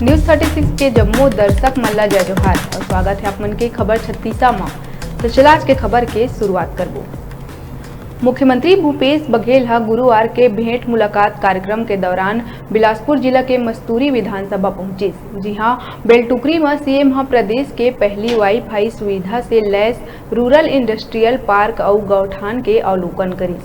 News 36 के जम्मू दर्शक मल्ला जय जोहार और स्वागत है आप मन के खबर 36 में। तो चला आज के खबर के शुरुआत करबो। मुख्यमंत्री भूपेश बघेल गुरुवार के भेंट मुलाकात कार्यक्रम के दौरान बिलासपुर जिला के मस्तूरी विधानसभा पहुंचे। जी हां, बेलटुकरी में सीएम प्रदेश के पहली वाईफाई सुविधा से लैस रूरल इंडस्ट्रियल पार्क और गौठान के अवलोकन करी।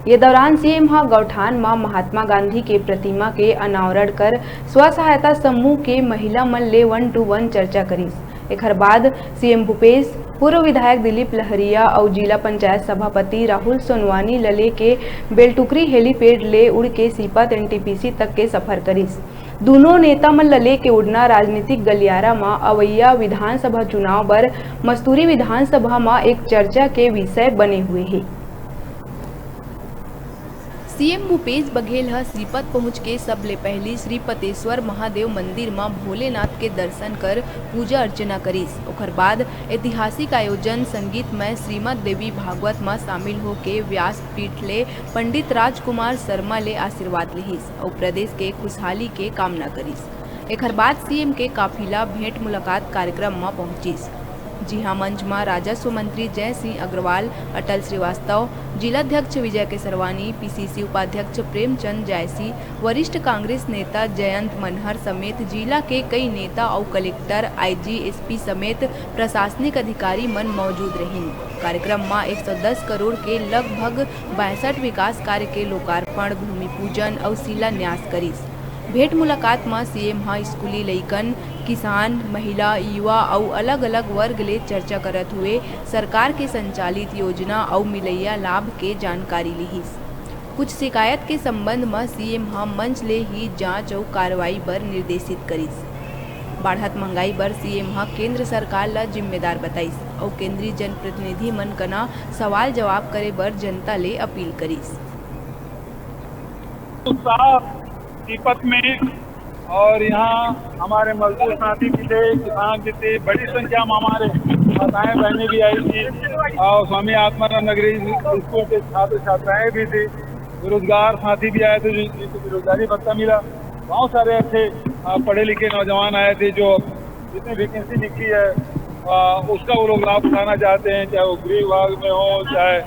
ये दौरान सीएम गौठान में महात्मा गांधी के प्रतिमा के अनावरण कर स्व सहायता समूह के महिला मन ले 1-to-1 चर्चा करी। एक बाद सीएम भूपेश पूर्व विधायक दिलीप लहरिया और जिला पंचायत सभापति राहुल सोनवानी लले के बेलटुकरी हेलीपैड ले उड़ के सीपत एनटीपीसी तक के सफर करीस। दोनों नेता मन लले के उड़ना राजनीतिक गलियारा में अवैया विधानसभा चुनाव बर मस्तूरी विधानसभा में एक चर्चा के विषय बने हुए है। सीएम भूपेश बघेल श्रीपत पहुंच के सबले पहली श्रीपतेश्वर महादेव मंदिर में भोलेनाथ के दर्शन कर पूजा अर्चना करीस। ओकर बाद ऐतिहासिक आयोजन संगीतमय श्रीमद देवी भागवत में शामिल हो के व्यास पीठ ले पंडित राजकुमार शर्मा ले आशीर्वाद लिहिस और प्रदेश के खुशहाली के कामना करीस। एक बाद सीएम के काफिला भेंट मुलाकात कार्यक्रम में पहुंचिस। जी हां, मंच में राजस्व मंत्री जय सिंह अग्रवाल, अटल श्रीवास्तव, जिलाध्यक्ष विजय केसरवानी, पीसीसी उपाध्यक्ष प्रेमचंद जायसी, वरिष्ठ कांग्रेस नेता जयंत मनहर समेत जिला के कई नेता और कलेक्टर, आईजी, एसपी समेत प्रशासनिक अधिकारी मन मौजूद रहीं। कार्यक्रम में 110 करोड़ के लगभग 62 विकास कार्य के लोकार्पण, भूमि पूजन और शिलान्यास करीस। भेंट मुलाकात में सीएम स्कूली लइकन, किसान, महिला, युवा और अलग अलग वर्ग ले चर्चा करत हुए सरकार के संचालित योजना और मिलैया लाभ के जानकारी लिहिस। कुछ शिकायत के संबंध में सीएम मंच ले ही जांच और कार्रवाई बर निर्देशित करिस। बढ़त महंगाई बर सीएम केंद्र सरकार ला जिम्मेदार बताइस और केंद्रीय जनप्रतिनिधि मन कना सवाल जवाब करे बर जनता ले अपील करिस। सीपत में और यहाँ हमारे मजदूर साथी भी थे, किसान भी थे, बड़ी संख्या में हमारे माताएं बहनें भी आई थी और स्वामी आत्मानंद नगरी स्कूल के छात्र छात्राएं भी थी। बेरोजगार साथी भी आए थे जिनको बेरोजगारी भत्ता मिला। बहुत सारे अच्छे पढ़े लिखे नौजवान आए थे जो जितनी वैकेंसी निकली है उसका वो लोग लाभ उठाना चाहते हैं, चाहे वो गृह विभाग में हो, चाहे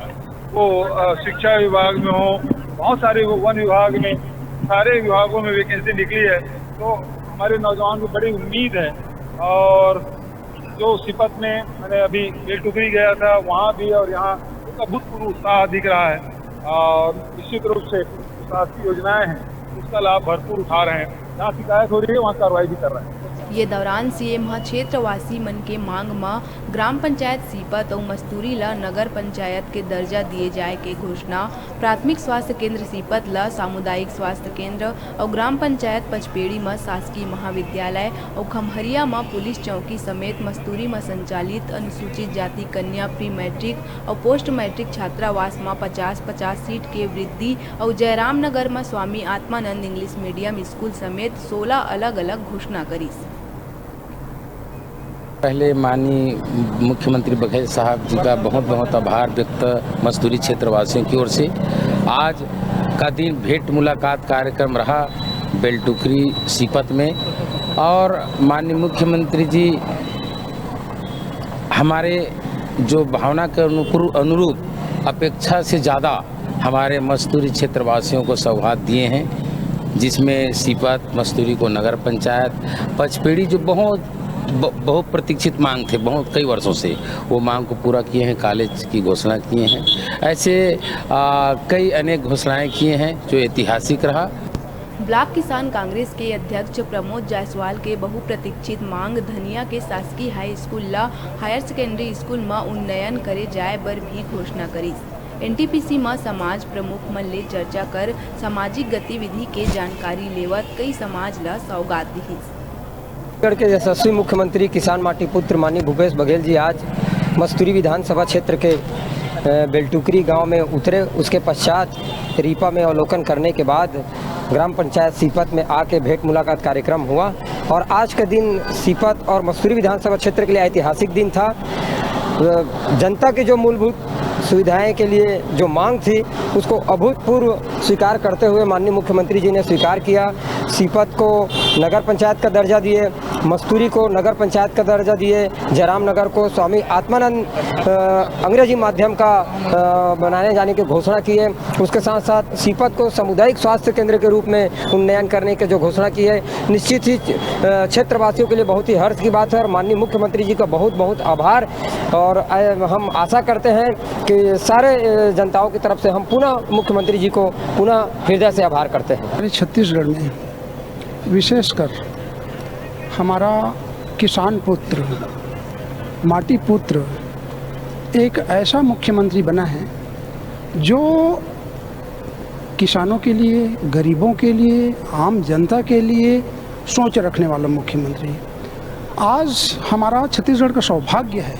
वो शिक्षा विभाग में हो, बहुत सारे वो वन विभाग में, सारे विभागों में वैकेंसी निकली है। तो हमारे नौजवान को बड़ी उम्मीद है। और जो सिपत में मैंने अभी बेलटुकरी गया था वहाँ भी और यहाँ उसका भूतपूर्व उत्साह दिख रहा है और निश्चित रूप से शासकीय योजनाएं हैं उसका लाभ भरपूर उठा रहे हैं। जहाँ शिकायत हो रही है वहाँ कार्रवाई भी कर रहे हैं। ये दौरान सीएम क्षेत्रवासी मन के मांग में ग्राम पंचायत सीपत और मस्तूरी ला नगर पंचायत के दर्जा दिए जाए के घोषणा, प्राथमिक स्वास्थ्य केंद्र सीपत ला सामुदायिक स्वास्थ्य केंद्र और ग्राम पंचायत पचपेड़ी में शासकीय महाविद्यालय और खमहरिया में पुलिस चौकी समेत मस्तूरी में संचालित अनुसूचित जाति कन्या प्री मैट्रिक और पोस्ट मैट्रिक छात्रावास में 50-50 सीट के वृद्धि और जयराम नगर में Swami Atmanand English medium school समेत 16 अलग अलग घोषणा करी। पहले माननीय मुख्यमंत्री बघेल साहब जी का बहुत बहुत आभार व्यक्त मस्तूरी क्षेत्रवासियों की ओर से। आज का दिन भेंट मुलाकात कार्यक्रम रहा बेलटुकरी सीपत में और माननीय मुख्यमंत्री जी हमारे जो भावना के अनुरूप अपेक्षा से ज़्यादा हमारे मस्तूरी क्षेत्रवासियों को सौगात दिए हैं, जिसमें सीपत, मस्तूरी को नगर पंचायत, पचपेड़ी जो बहुत प्रतीक्षित मांग थे बहुत कई वर्षों से, वो मांग को पूरा किए हैं, कॉलेज की घोषणा किए हैं। ऐसे कई अनेक घोषणाएं किए हैं जो ऐतिहासिक रहा। ब्लॉक किसान कांग्रेस के अध्यक्ष प्रमोद जायसवाल के बहुप्रतीक्षित मांग धनिया के शासकीय हाई स्कूल ला हायर सेकेंडरी स्कूल में उन्नयन करे जाए पर भी घोषणा करी। एनटीपीसी में समाज प्रमुख मन ले चर्चा कर सामाजिक गतिविधि के जानकारी लेवत कई समाज ला सौगात दी। के यशस्वी मुख्यमंत्री किसान माटी पुत्र माननीय भूपेश बघेल जी आज मस्तूरी विधानसभा क्षेत्र के बेलटुकरी गांव में उतरे। उसके पश्चात रीपा में अवलोकन करने के बाद ग्राम पंचायत सीपत में आके भेंट मुलाकात कार्यक्रम हुआ और आज का दिन सीपत और मस्तूरी विधानसभा क्षेत्र के लिए ऐतिहासिक दिन था। जनता के जो मूलभूत सुविधाएं के लिए जो मांग थी उसको अभूतपूर्व स्वीकार करते हुए माननीय मुख्यमंत्री जी ने स्वीकार किया सीपत को नगर पंचायत का दर्जा दिए, मस्तूरी को नगर पंचायत का दर्जा दिए, जयराम नगर को स्वामी आत्मानंद अंग्रेजी माध्यम का बनाने जाने की घोषणा की है। उसके साथ साथ सीपत को सामुदायिक स्वास्थ्य केंद्र के रूप में उन्नयन करने की जो घोषणा की है, निश्चित ही क्षेत्रवासियों के लिए बहुत ही हर्ष की बात है और माननीय मुख्यमंत्री जी का बहुत बहुत आभार। और हम आशा करते हैं कि सारे जनताओं की तरफ से हम पुनः मुख्यमंत्री जी को पुनः हृदय से आभार करते हैं। हमारे छत्तीसगढ़ में विशेषकर हमारा किसान पुत्र, माटी पुत्र एक ऐसा मुख्यमंत्री बना है जो किसानों के लिए, गरीबों के लिए, आम जनता के लिए सोच रखने वाला मुख्यमंत्री। आज हमारा छत्तीसगढ़ का सौभाग्य है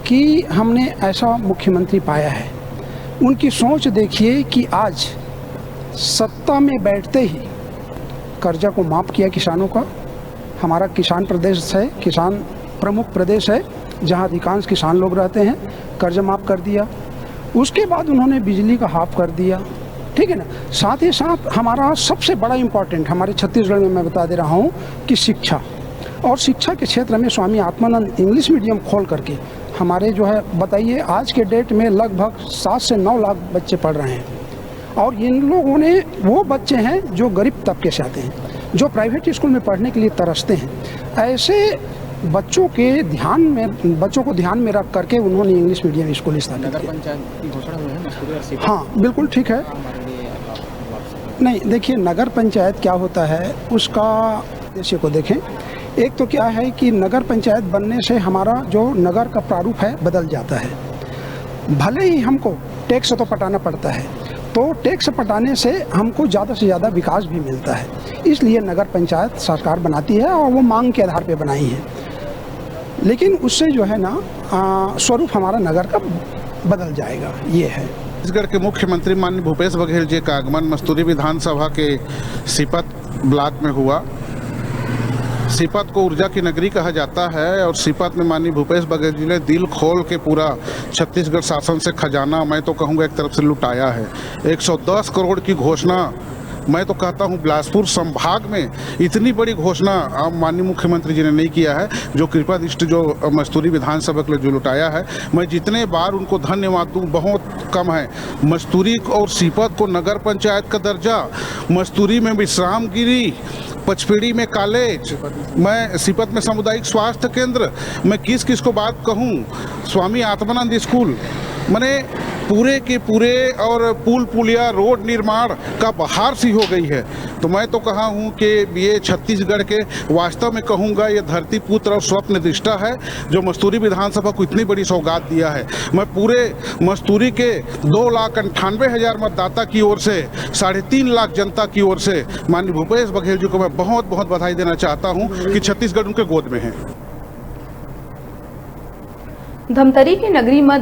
कि हमने ऐसा मुख्यमंत्री पाया है। उनकी सोच देखिए कि आज सत्ता में बैठते ही कर्जा को माफ़ किया किसानों का। हमारा किसान प्रदेश है, किसान प्रमुख प्रदेश है जहां अधिकांश किसान लोग रहते हैं, कर्जा माफ़ कर दिया। उसके बाद उन्होंने बिजली का हाफ कर दिया, ठीक है ना। साथ ही साथ हमारा सबसे बड़ा इम्पोर्टेंट हमारे छत्तीसगढ़ में मैं बता दे रहा हूँ कि शिक्षा, और शिक्षा के क्षेत्र में स्वामी आत्मानंद इंग्लिश मीडियम खोल करके हमारे जो है बताइए आज के डेट में लगभग 7 से 9 लाख बच्चे पढ़ रहे हैं। और इन लोगों ने वो बच्चे हैं जो गरीब तबके से आते हैं, जो प्राइवेट स्कूल में पढ़ने के लिए तरसते हैं। ऐसे बच्चों को ध्यान में रख करके उन्होंने इंग्लिश मीडियम स्कूल स्थापित किया। नगर पंचायत की घोषणा हुई है मस्तूरी और सीपत। हाँ बिल्कुल ठीक है। नहीं देखिए, नगर पंचायत क्या होता है उसका उद्देश्य को देखें। एक तो क्या है कि नगर पंचायत बनने से हमारा जो नगर का प्रारूप है बदल जाता है। भले ही हमको टैक्स तो पटाना पड़ता है, तो टैक्स पटाने से हमको ज़्यादा से ज़्यादा विकास भी मिलता है। इसलिए नगर पंचायत सरकार बनाती है और वो मांग के आधार पे बनाई है। लेकिन उससे जो है ना स्वरूप हमारा नगर का बदल जाएगा, ये है। छत्तीसगढ़ के मुख्यमंत्री माननीय भूपेश बघेल जी का आगमन मस्तूरी विधानसभा के सीपत ब्लॉक में हुआ। सीपत को ऊर्जा की नगरी कहा जाता है और सीपत में माननीय भूपेश बघेल जी ने दिल खोल के पूरा छत्तीसगढ़ शासन से खजाना मैं तो कहूँगा एक तरफ से लुटाया है। 110 करोड़ की घोषणा, मैं तो कहता हूँ बिलासपुर संभाग में इतनी बड़ी घोषणा अब माननीय मुख्यमंत्री जी ने नहीं किया है। जो कृपा दृष्टि जो मस्तूरी विधानसभा के लिए जो लुटाया है, मैं जितने बार उनको धन्यवाद दूँ बहुत कम है। मस्तूरी और सीपत को नगर पंचायत का दर्जा, मस्तूरी में विश्राम गिरी, पचपेड़ी में कॉलेज, मैं सीपत में सामुदायिक स्वास्थ्य केंद्र, मैं किस किस को बात कहूँ, स्वामी आत्मानंद स्कूल, मैंने पूरे के पूरे और पुल पुलिया रोड निर्माण का बहार सी हो गई है। तो मैं तो कहा हूँ कि ये छत्तीसगढ़ के वास्तव में कहूँगा ये धरती पुत्र और स्वप्न दृष्टा है जो मस्तूरी विधानसभा को इतनी बड़ी सौगात दिया है। मैं पूरे मस्तूरी के 2,98,000 मतदाता की ओर से 3.5 लाख जनता की ओर से माननीय भूपेश बघेल जी को मैं बहुत बहुत बधाई देना चाहता हूँ कि छत्तीसगढ़ उनके गोद में है। धमतरी की नगरी में